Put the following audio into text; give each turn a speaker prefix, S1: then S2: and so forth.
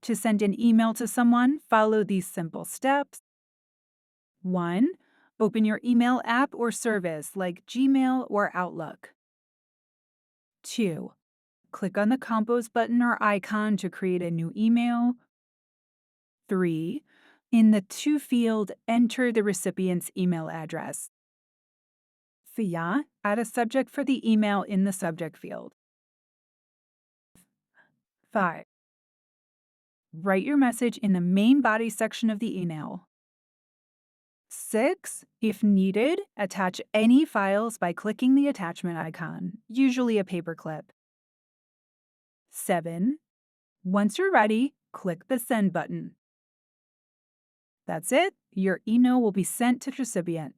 S1: To send an email to someone, follow these simple steps. 1. Open your email app or service like Gmail or Outlook. 2. Click on the Compose button or icon to create a new email. 3. In the To field, enter the recipient's email address. 4. Add a subject for the email in the subject field. 5. Write your message in the main body section of the email. 6. If needed, attach any files by clicking the attachment icon, usually a paperclip. 7. Once you're ready, click the Send button. That's it. Your email will be sent to the recipient.